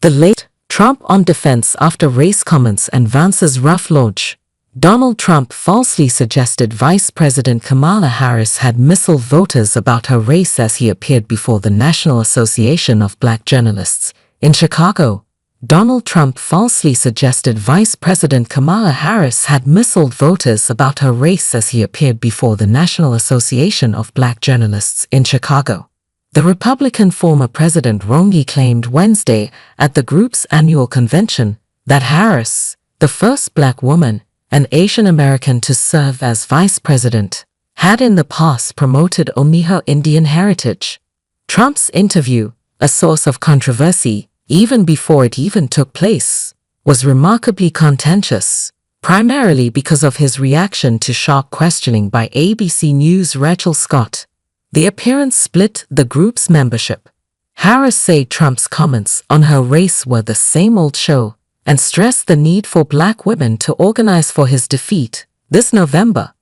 The late Trump on defense after race comments and Vance's rough launch. Donald Trump falsely suggested Vice President Kamala Harris had misled voters about her race as he appeared before the National Association of Black Journalists in Chicago. Donald Trump falsely suggested Vice President Kamala Harris had misled voters about her race as he appeared before the National Association of Black Journalists in Chicago. The Republican former president wrongly claimed Wednesday at the group's annual convention that Harris, the first black woman and Asian American to serve as vice president, had in the past promoted only her Indian heritage. Trump's interview, a source of controversy even before it even took place, was remarkably contentious, primarily because of his reaction to sharp questioning by ABC News' Rachel Scott. The appearance split the group's membership. Harris said Trump's comments on her race were the same old show and stressed the need for black women to organize for his defeat this November.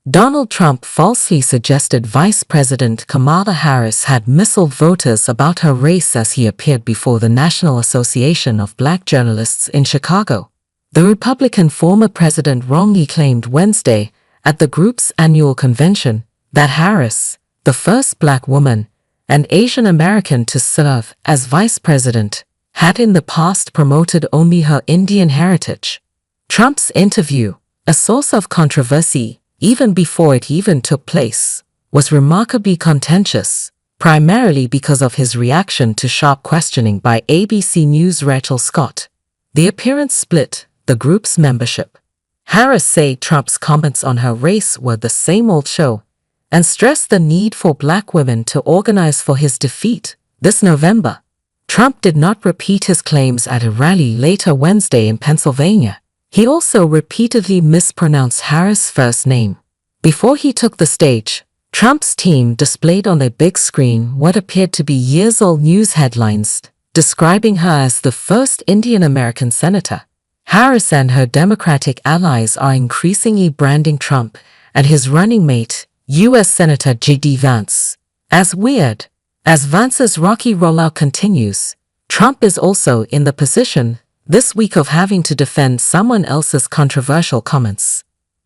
Donald Trump falsely suggested Vice President Kamala Harris had misled voters about her race as he appeared before the National Association of Black Journalists in Chicago. The Republican former president wrongly claimed Wednesday at the group's annual convention that Harris, the first black woman and Asian American to serve as vice president, had in the past promoted only her Indian heritage. Trump's interview, a source of controversy even before it even took place, was remarkably contentious, primarily because of his reaction to sharp questioning by ABC News' Rachel Scott. The appearance split the group's membership. Harris said Trump's comments on her race were the same old show and stressed the need for black women to organize for his defeat this November. Trump did not repeat his claims at a rally later Wednesday in Pennsylvania. He also repeatedly mispronounced Harris' first name. Before he took the stage, Trump's team displayed on a big screen what appeared to be years-old news headlines, describing her as the first Indian American senator. Harris and her Democratic allies are increasingly branding Trump and his running mate, U.S. Senator J.D. Vance, as weird. As Vance's rocky rollout continues, Trump is also in the position this week of having to defend someone else's controversial comments.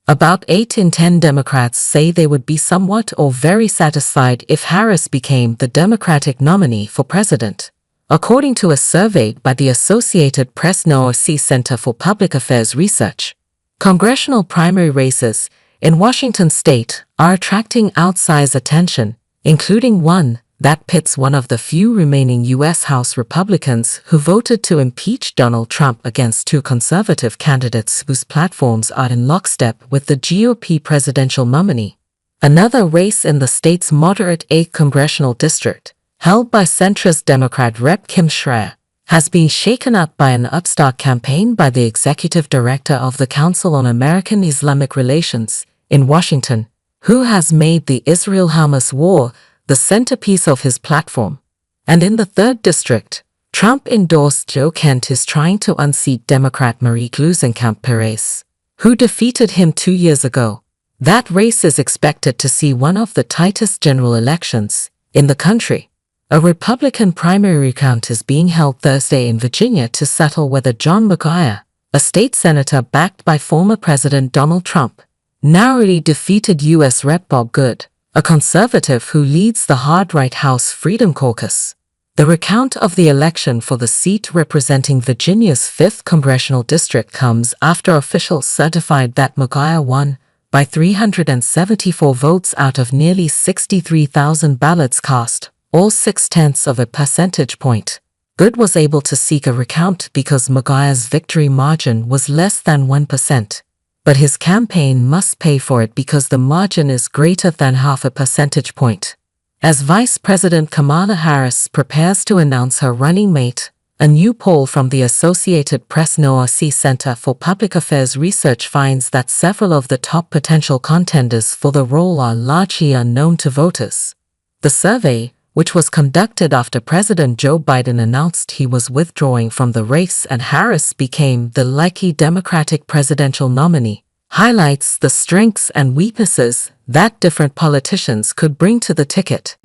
About 8 in 10 Democrats say they would be somewhat or very satisfied if Harris became the Democratic nominee for president, according to a survey by the Associated Press NORC Center for Public Affairs Research. Congressional primary races in Washington state are attracting outsized attention, including one that pits one of the few remaining U.S. House Republicans who voted to impeach Donald Trump against two conservative candidates whose platforms are in lockstep with the GOP presidential nominee. Another race in the state's moderate 8th congressional district, held by centrist Democrat Rep. Kim Schreier, has been shaken up by an upstart campaign by the executive director of the Council on American-Islamic Relations in Washington, who has made the Israel-Hamas war the centerpiece of his platform. And in the 3rd district, Trump endorsed Joe Kent is trying to unseat Democrat Marie Gluesenkamp-Perez, who defeated him 2 years ago. That race is expected to see one of the tightest general elections in the country. A Republican primary recount is being held Thursday in Virginia to settle whether John McGuire, a state senator backed by former President Donald Trump, narrowly defeated U.S. Rep. Bob Good, a conservative who leads the hard-right House Freedom Caucus. The recount of the election for the seat representing Virginia's 5th congressional district comes after officials certified that McGuire won by 374 votes out of nearly 63,000 ballots cast, all 0.6 of a percentage point. Good was able to seek a recount because McGuire's victory margin was less than 1%. But his campaign must pay for it because the margin is greater than half a percentage point. As Vice President Kamala Harris prepares to announce her running mate, a new poll from the Associated Press NORC Center for Public Affairs Research finds that several of the top potential contenders for the role are largely unknown to voters. The survey, which was conducted after President Joe Biden announced he was withdrawing from the race and Harris became the likely Democratic presidential nominee, highlights the strengths and weaknesses that different politicians could bring to the ticket.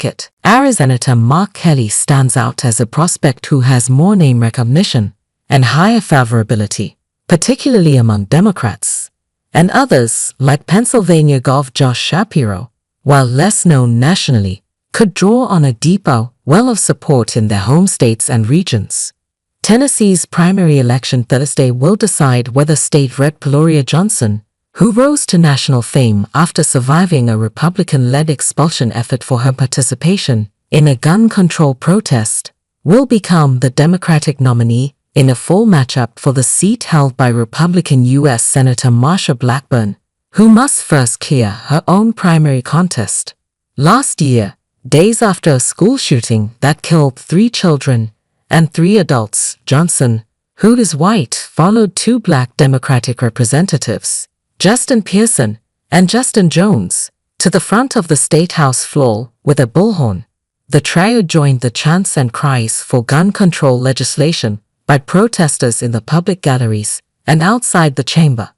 Arizona Senator Mark Kelly stands out as a prospect who has more name recognition and higher favorability, particularly among Democrats. And others, like Pennsylvania Gov. Josh Shapiro, while less known nationally, could draw on a deeper well of support in their home states and regions. Tennessee's primary election Thursday will decide whether State Rep. Gloria Johnson, who rose to national fame after surviving a Republican-led expulsion effort for her participation in a gun control protest, will become the Democratic nominee in a full matchup for the seat held by Republican U.S. Senator Marsha Blackburn, who must first clear her own primary contest. Last year, days after a school shooting that killed 3 children and 3 adults, Johnson, who is white, followed 2 black Democratic representatives, Justin Pearson and Justin Jones, to the front of the State House floor with a bullhorn. The trio joined the chants and cries for gun control legislation by protesters in the public galleries and outside the chamber.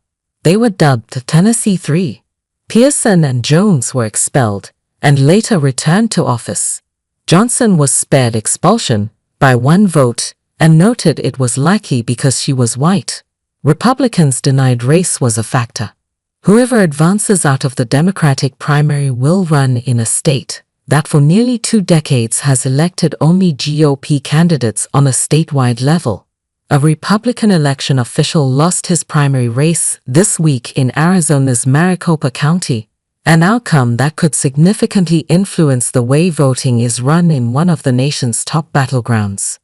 They were dubbed Tennessee 3. Pearson and Jones were expelled and later returned to office. Johnson was spared expulsion by 1 vote and noted it was likely because she was white. Republicans denied race was a factor. Whoever advances out of the Democratic primary will run in a state that for nearly 2 decades has elected only GOP candidates on a statewide level. A Republican election official lost his primary race this week in Arizona's Maricopa County, an outcome that could significantly influence the way voting is run in one of the nation's top battlegrounds.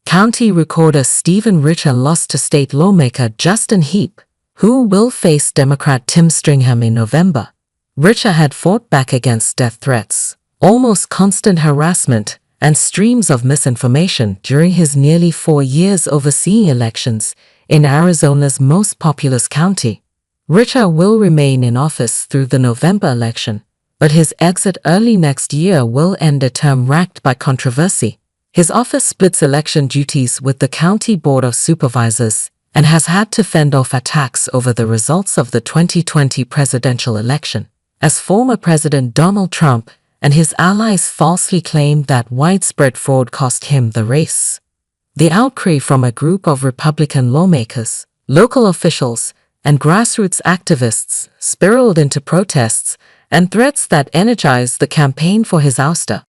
County Recorder Stephen Richer lost to state lawmaker Justin Heap, who will face Democrat Tim Stringham in November. Richer had fought back against death threats, almost constant harassment, and streams of misinformation during his nearly 4 years overseeing elections in Arizona's most populous county. Richer will remain in office through the November election, but his exit early next year will end a term racked by controversy. His office splits election duties with the County Board of Supervisors and has had to fend off attacks over the results of the 2020 presidential election, as former President Donald Trump and his allies falsely claimed that widespread fraud cost him the race. The outcry from a group of Republican lawmakers, local officials, and grassroots activists spiraled into protests and threats that energized the campaign for his ouster.